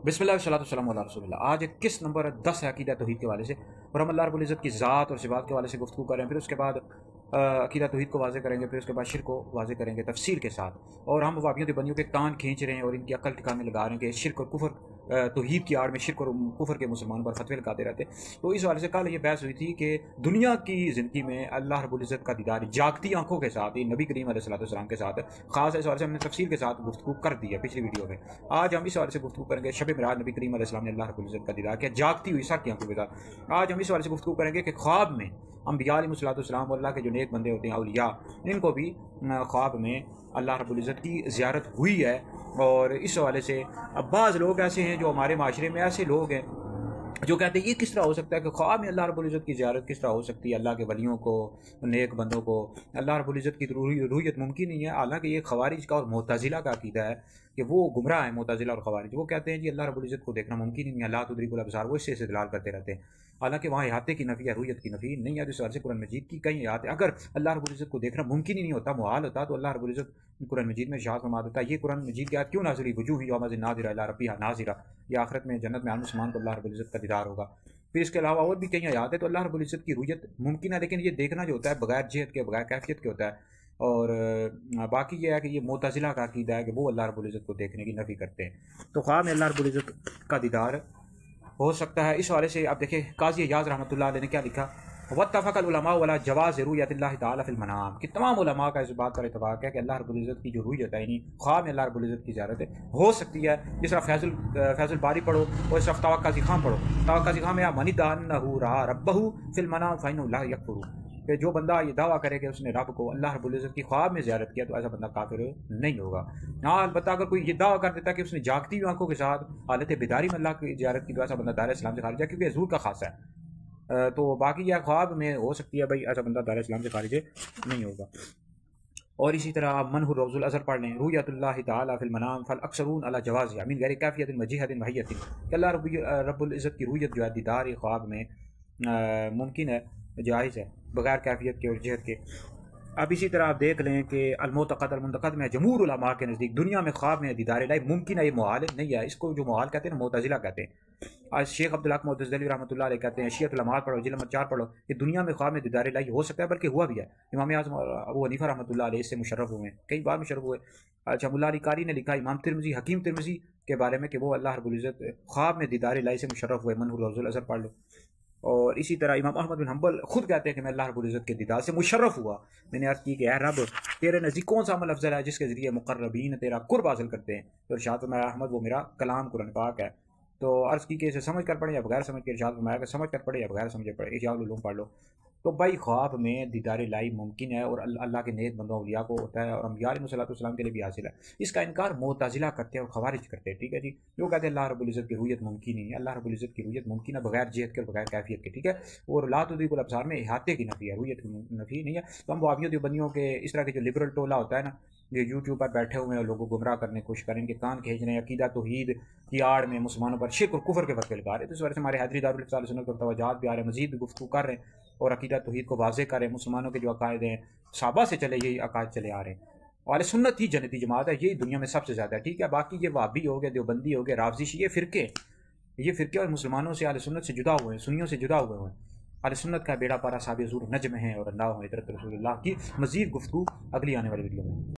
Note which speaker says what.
Speaker 1: بسم اللہ والصلاۃ والسلام علی رسول اللہ۔ آج کس نمبر 10 ہے عقیدہ توحید کے حوالے سے، اور ہم اللہ رب العزت کی ذات اور صفات کے حوالے سے گفتگو کریں، پھر اس کے بعد عقیدہ توحید کو واضح کریں گے، پھر اس کے بعد شرک کو واضح کریں گے تفصیل کے ساتھ۔ اور ہم وابیوں دیوبندیوں کے کان کھینچ رہے ہیں اور ان کی عقل ٹھکانے لگا رہے ہیں کہ شرک اور کفر، توحید کی آڑ میں شرک اور کفر کے مسلمانوں پر فتوے لگاتے رہتے۔ تو اس حوالے سے کل یہ بحث ہوئی تھی کہ دنیا کی زندگی میں اللہ رب العزت کا دیدار جاگتی آنکھوں کے ساتھ، نبی کریم علیہ السلام کے ساتھ خاص اس حوالے سے ہم نے تفصیل کے ساتھ گفتگو کر دی ہے پچھلی ویڈیو میں۔ آج ہم اس حوالے سے گفتگو کریں گے شب معراج نبی کریم علیہ السلام نے اللہ رب العزت کا دیدار کیا جاگتی ہوئی سر کی آنکھوں کے ساتھ۔ آج ہم اس حوالے سے گفتگو کریں گے کہ خواب میں انبیاء علیہ السلام اور اللہ کے جو نیک بندے ہوتے ہیں اولیاء، ان کو بھی خواب میں اللہ رب العزت کی زیارت ہوئی ہے۔ اور اس حوالے سے اب بعض لوگ ایسے ہیں جو ہمارے معاشرے میں ایسے لوگ ہیں جو کہتے ہیں یہ کس طرح ہو سکتا ہے کہ خواب میں اللہ رب العزت کی زیارت کس طرح ہو سکتی ہے، اللہ کے ولیوں کو، نیک بندوں کو اللہ رب العزت کی رویت ممکن نہیں ہے۔ حالانکہ یہ خوارج کا اور معتزلہ کا عقیدہ ہے کہ وہ گمراہ ہیں، معتزلہ اور خوارج، وہ کہتے ہیں جی اللہ رب العزت کو دیکھنا ممکن ہی نہیں ہے، لا تدرک الابصار، وہ اس سے استدلال کرتے رہتے ہیں۔ حالانکہ وہاں احاطے کی نفی ہے، رویت کی نفی نہیں ہے۔ اس وجہ سے قرآن مجید کی کئی آیات، اگر اللہ رب العزت کو دیکھنا ممکن ہی نہیں ہوتا، محال ہوتا، تو اللہ رب العزت قرآن مجید میں ارشاد فرما دیتا ہے۔ یہ قرآن مجید کی آیت کیوں نازل ہوئی؟ وجوہ یومئذ ناظرہ الی ربہا ناظرہ، یہ آخرت میں جنت میں ہر مسلمان کو اللہ رب العزت کا دیدار ہوگا۔ پھر اس کے علاوہ اور بھی کئی آیات ہے، تو اللہ رب العزت کی رویت ممکن ہے، لیکن یہ دیکھنا جو ہوتا ہے بغیر جہت کے، بغیر کیفیت کے ہوتا ہے۔ اور باقی یہ ہے کہ یہ معتزلہ کا عقیدہ ہے کہ وہ اللہ رب العزت کو دیکھنے کی نفی کرتے ہیں۔ تو خواب میں اللہ رب العزت کا دیدار ہو سکتا ہے۔ اس حوالے سے آپ دیکھیں قاضی ایاز رحمۃ اللہ علیہ نے کیا لکھا، واتفق العلماء علی جواز رؤیت اللہ تعالی فی المنام، کہ تمام علماء کا اس بات پر اتفاق ہے کہ اللہ رب العزت کی جو رؤیت ہے، یعنی خواب میں اللہ رب العزت کی زیارت ہو سکتی ہے۔ جس طرح فیض الباری پڑھو اور اس طرح فتاوی قاضی خان پڑھو، فتاوی قاضی خان میں من ادعی انہ رأى ربہ فی المنام فإنہ لا یکفر، کہ جو بندہ یہ دعویٰ کرے کہ اس نے رب کو، اللہ رب العزت کی خواب میں زیارت کیا، تو ایسا بندہ کافر نہیں ہوگا۔ ہاں البتہ اگر کوئی یہ دعویٰ کر دیتا ہے کہ اس نے جاگتی ہوئی آنکھوں کے ساتھ حالت بیداری میں اللہ کی زیارت کی، تو ایسا بندہ دائرہ اسلام سے خارج ہے، کیونکہ حضور کا خاصہ ہے۔ تو باقی یہ خواب میں ہو سکتی ہے، بھائی ایسا بندہ دائرہ اسلام سے خارج نہیں ہوگا۔ اور اسی طرح آپ منہ روض الازہر پڑھ لیں، رؤیت اللہ تعالیٰ فی المنام فالاکثرون علی جوازها من غیر کیفیت وجہت وحیت، کہ اللہ رب العزت کی رؤیت جو ہے، دیدار خواب میں ممکن ہے، جائز ہے، بغیر کیفیت کے اور جہت کے۔ اب اسی طرح آپ دیکھ لیں کہ المنتقد میں جمہور علماء کے نزدیک دنیا میں خواب میں دیدار الہی ممکن ہے، یہ محال نہیں ہے۔ اس کو جو محال کہتے ہیں نا، معتزلہ کہتے ہیں۔ آج شیخ عبدالحق معتزلی رحمۃ اللہ علیہ کہتے ہیں، شیعۃ الامات پڑھو، جلد نمبر 4 پڑھو، کہ دنیا میں خواب میں دیدار الہی ہو سکتا ہے، بلکہ ہوا بھی ہے۔ امام اعظم ابو حنیفہ رحمۃ اللہ علیہ اس سے مشرف ہوئے ہیں، کئی بار مشرف ہوئے۔ اچھا ملا علی قاری نے لکھا امام ترمذی، حکیم ترمذی کے بارے میں، کہ وہ اللہ رب العزت خواب میں دیدار الہی سے مشرف ہوئے، منہ روض الازہر پڑھ لو۔ اور اسی طرح امام احمد بن حنبل خود کہتے ہیں کہ میں اللہ رب العزت کے دیدار سے مشرف ہوا۔ میں نے عرض کی کہ اے رب، تیرے نزدیک کون سا عمل افضل ہے جس کے ذریعے مقربین تیرا قرب حاصل کرتے ہیں؟ تو ارشاد فرمایا احمد وہ میرا کلام قرآن پاک ہے۔ تو عرض کی کہ اسے سمجھ کر پڑھیں یا بغیر سمجھ کے؟ ارشاد فرمایا کہ سمجھ کر پڑھے یا بغیر سمجھے پڑھے، احیاء العلوم پڑھ لو۔ تو بھائی خواب میں دیدار الہی ممکن ہے، اور اللہ کے نیک بندوں اولیاء کو ہوتا ہے، اور انبیاء علیہ السلام کے لیے بھی حاصل ہے۔ اس کا انکار معتزلہ کرتے ہیں اور خوارج کرتے ہیں، ٹھیک ہے جی، جو کہتے ہیں اللہ رب العزت کی رؤیت ممکن نہیں ہے۔ اللہ رب العزت کی رؤیت ممکن ہے بغیر جہت کے اور بغیر کیفیت کے، ٹھیک ہے۔ اور لا تدرک الابصار میں احاطے کی نفی ہے، رؤیت کی نفی نہیں ہے۔ تو ہم وہابیوں دیوبندیوں کے اس طرح کے جو لبرل ٹولہ ہوتا ہے نا، یہ یوٹیوب پر بیٹھے ہوئے ہیں اور لوگوں کو گمراہ کرنے کی کوشش کریں، ان کے کان کھینچ رہے ہیں، عقیدہ توحید کی آڑ میں مسلمانوں پر شرک اور کفر کے فتوے لگا رہے ہیں۔ تو اس وجہ سے ہمارے حیدری دارالفتاء اہل سنت اور توجہات بھی آ رہے ہیں، مزید بھی گفتگو کر رہے ہیں اور عقیدہ توحید کو واضح کر رہے ہیں۔ مسلمانوں کے جو عقائد ہیں، صحابہ سے چلے یہی عقائد چلے آ رہے ہیں۔ اہل سنت ہی جنتی جماعت ہے، یہی دنیا میں سب سے زیادہ ہے، ٹھیک ہے۔ باقی یہ وہابی ہو گئے، دیوبندی ہو گئے، رافضی، یہ فرقے اور مسلمانوں سے، اہل سنت سے جدا ہوئے ہیں، سنیوں سے جدا ہوئے ہیں۔ اہل سنت کا بیڑا پارا صحابہ حضور نجم ہیں، اور اللہ عطرت رسول اللہ کی مزید گفتگو اگلی آنے والی ویڈیو میں۔